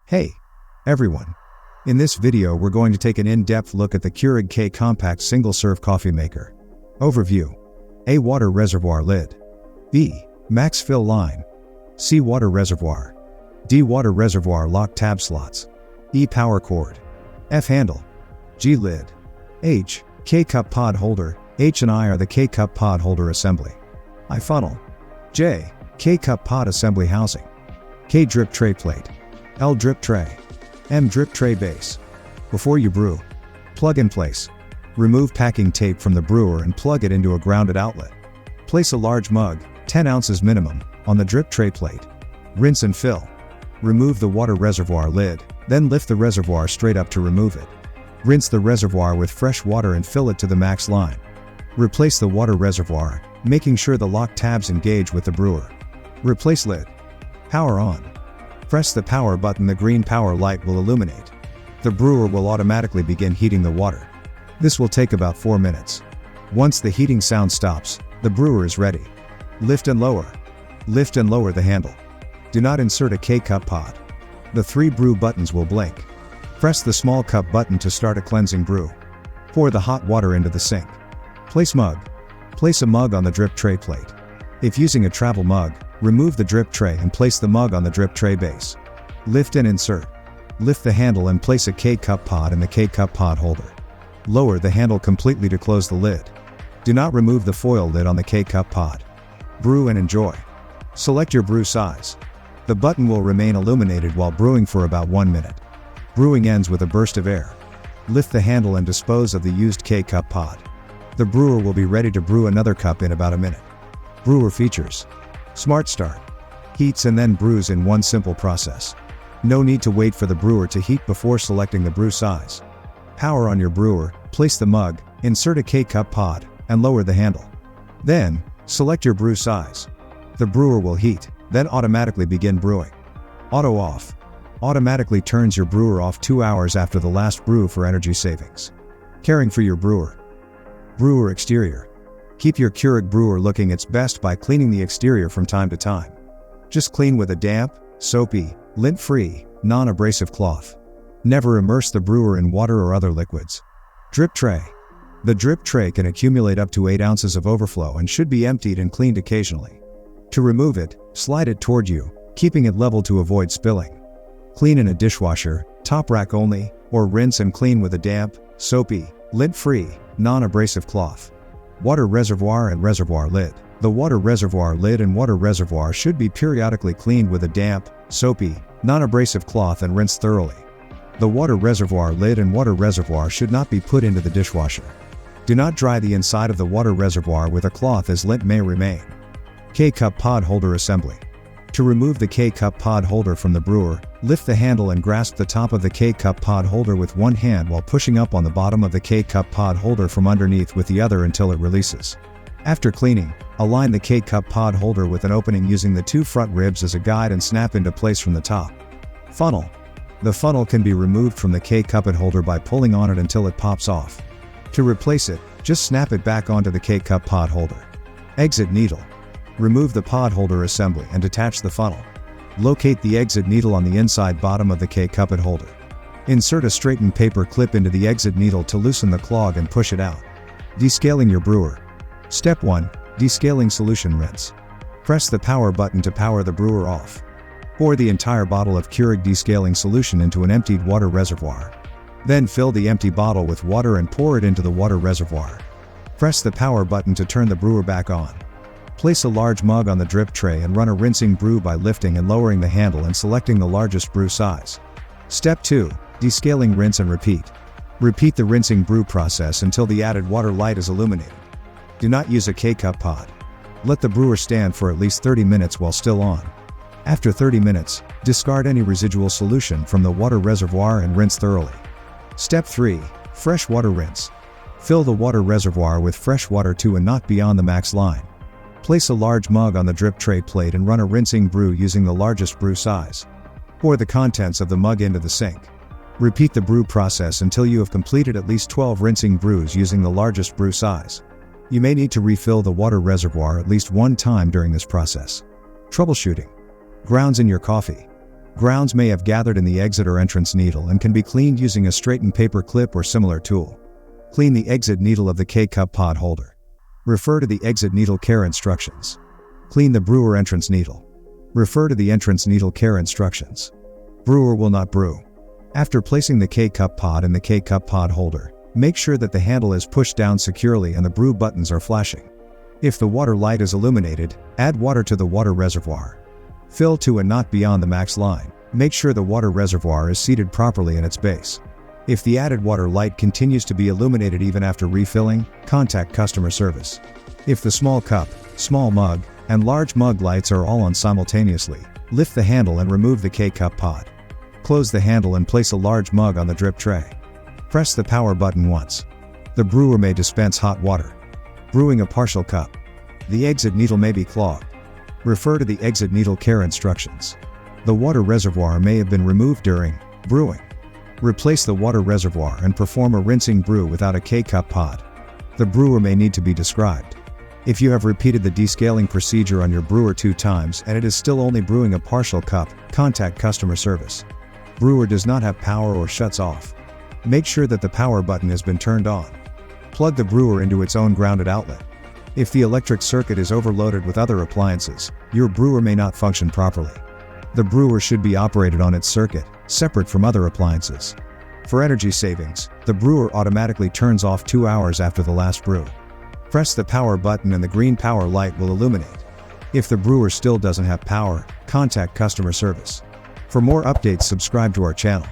Hey, everyone. In this video we're going to take an in-depth look at the Keurig K-Compact single-serve coffee maker. Overview. A. Water reservoir lid. B. Max fill line. C. Water reservoir. D. Water reservoir lock tab slots. E. Power cord. F. Handle. G. Lid. H. K-cup pod holder. H and I are the K-cup pod holder assembly. I. Funnel. J. K-cup pod assembly housing. K. Drip tray plate. L. Drip tray. M. Drip tray base. Before you brew, plug in place. Remove packing tape from the brewer and plug it into a grounded outlet. Place a large mug, 10 ounces minimum, on the drip tray plate. Rinse and fill. Remove the water reservoir lid, then lift the reservoir straight up to remove it. Rinse the reservoir with fresh water and fill it to the max line. Replace the water reservoir, making sure the lock tabs engage with the brewer. Replace lid. Power on. Press the power button. The green power light will illuminate. The brewer will automatically begin heating the water. This will take about 4 minutes. Once the heating sound stops, the brewer is ready. Lift and lower. Lift and lower the handle. Do not insert a K-cup pod. The 3 brew buttons will blink. Press the small cup button to start a cleansing brew. Pour the hot water into the sink. Place mug. Place a mug on the drip tray plate. If using a travel mug, remove the drip tray and place the mug on the drip tray base. Lift and insert. Lift the handle and place a K-cup pod in the K-cup pod holder. Lower the handle completely to close the lid. Do not remove the foil lid on the K-cup pod. Brew and enjoy. Select your brew size. The button will remain illuminated while brewing for about 1 minute. Brewing ends with a burst of air. Lift the handle and dispose of the used K-cup pod. The brewer will be ready to brew another cup in about a minute. Brewer features. Smart Start. Heats and then brews in one simple process. No need to wait for the brewer to heat before selecting the brew size. Power on your brewer, place the mug, insert a K-cup pod, and lower the handle. Then, select your brew size. The brewer will heat, then automatically begin brewing. Auto off. Automatically turns your brewer off 2 hours after the last brew for energy savings. Caring for your brewer. Brewer exterior. Keep your Keurig brewer looking its best by cleaning the exterior from time to time. Just clean with a damp, soapy, lint-free, non-abrasive cloth. Never immerse the brewer in water or other liquids. Drip tray. The drip tray can accumulate up to 8 ounces of overflow and should be emptied and cleaned occasionally. To remove it, slide it toward you, keeping it level to avoid spilling. Clean in a dishwasher, top rack only, or rinse and clean with a damp, soapy, lint-free, non-abrasive cloth. Water reservoir and reservoir lid. The water reservoir lid and water reservoir should be periodically cleaned with a damp, soapy, non-abrasive cloth and rinsed thoroughly. The water reservoir lid and water reservoir should not be put into the dishwasher. Do not dry the inside of the water reservoir with a cloth as lint may remain. K-cup pod holder assembly. To remove the K-cup pod holder from the brewer, lift the handle and grasp the top of the K-cup pod holder with one hand while pushing up on the bottom of the K-cup pod holder from underneath with the other until it releases. After cleaning, align the K-cup pod holder with an opening using the 2 front ribs as a guide and snap into place from the top. Funnel. The funnel can be removed from the K-cup holder by pulling on it until it pops off. To replace it, just snap it back onto the K-cup pod holder. Exit needle. Remove the pod holder assembly and detach the funnel. Locate the exit needle on the inside bottom of the K-cup holder. Insert a straightened paper clip into the exit needle to loosen the clog and push it out. Descaling your brewer. Step 1. Descaling solution rinse. Press the power button to power the brewer off. Pour the entire bottle of Keurig descaling solution into an emptied water reservoir. Then fill the empty bottle with water and pour it into the water reservoir. Press the power button to turn the brewer back on. Place a large mug on the drip tray and run a rinsing brew by lifting and lowering the handle and selecting the largest brew size. Step 2. Descaling rinse and repeat. Repeat the rinsing brew process until the added water light is illuminated. Do not use a K-cup pod. Let the brewer stand for at least 30 minutes while still on. After 30 minutes, discard any residual solution from the water reservoir and rinse thoroughly. Step 3. Fresh water rinse. Fill the water reservoir with fresh water to and not beyond the max line. Place a large mug on the drip tray plate and run a rinsing brew using the largest brew size. Pour the contents of the mug into the sink. Repeat the brew process until you have completed at least 12 rinsing brews using the largest brew size. You may need to refill the water reservoir at least 1 time during this process. Troubleshooting. Grounds in your coffee. Grounds may have gathered in the exit or entrance needle and can be cleaned using a straightened paper clip or similar tool. Clean the exit needle of the K-Cup pod holder. Refer to the exit needle care instructions. Clean the brewer entrance needle. Refer to the entrance needle care instructions. Brewer will not brew. After placing the K-Cup pod in the K-Cup pod holder, make sure that the handle is pushed down securely and the brew buttons are flashing. If the water light is illuminated, add water to the water reservoir. Fill to and not beyond the max line. Make sure the water reservoir is seated properly in its base. If the added water light continues to be illuminated even after refilling, contact customer service. If the small cup, small mug, and large mug lights are all on simultaneously, lift the handle and remove the K-Cup pod. Close the handle and place a large mug on the drip tray. Press the power button once. The brewer may dispense hot water. Brewing a partial cup. The exit needle may be clogged. Refer to the exit needle care instructions. The water reservoir may have been removed during brewing. Replace the water reservoir and perform a rinsing brew without a K-Cup pod. The brewer may need to be described. If you have repeated the descaling procedure on your brewer 2 times and it is still only brewing a partial cup, contact customer service. Brewer does not have power or shuts off. Make sure that the power button has been turned on. Plug the brewer into its own grounded outlet. If the electric circuit is overloaded with other appliances, your brewer may not function properly. The brewer should be operated on its circuit, separate from other appliances. For energy savings, the brewer automatically turns off 2 hours after the last brew. Press the power button and the green power light will illuminate. If the brewer still doesn't have power, contact customer service. For more updates, subscribe to our channel.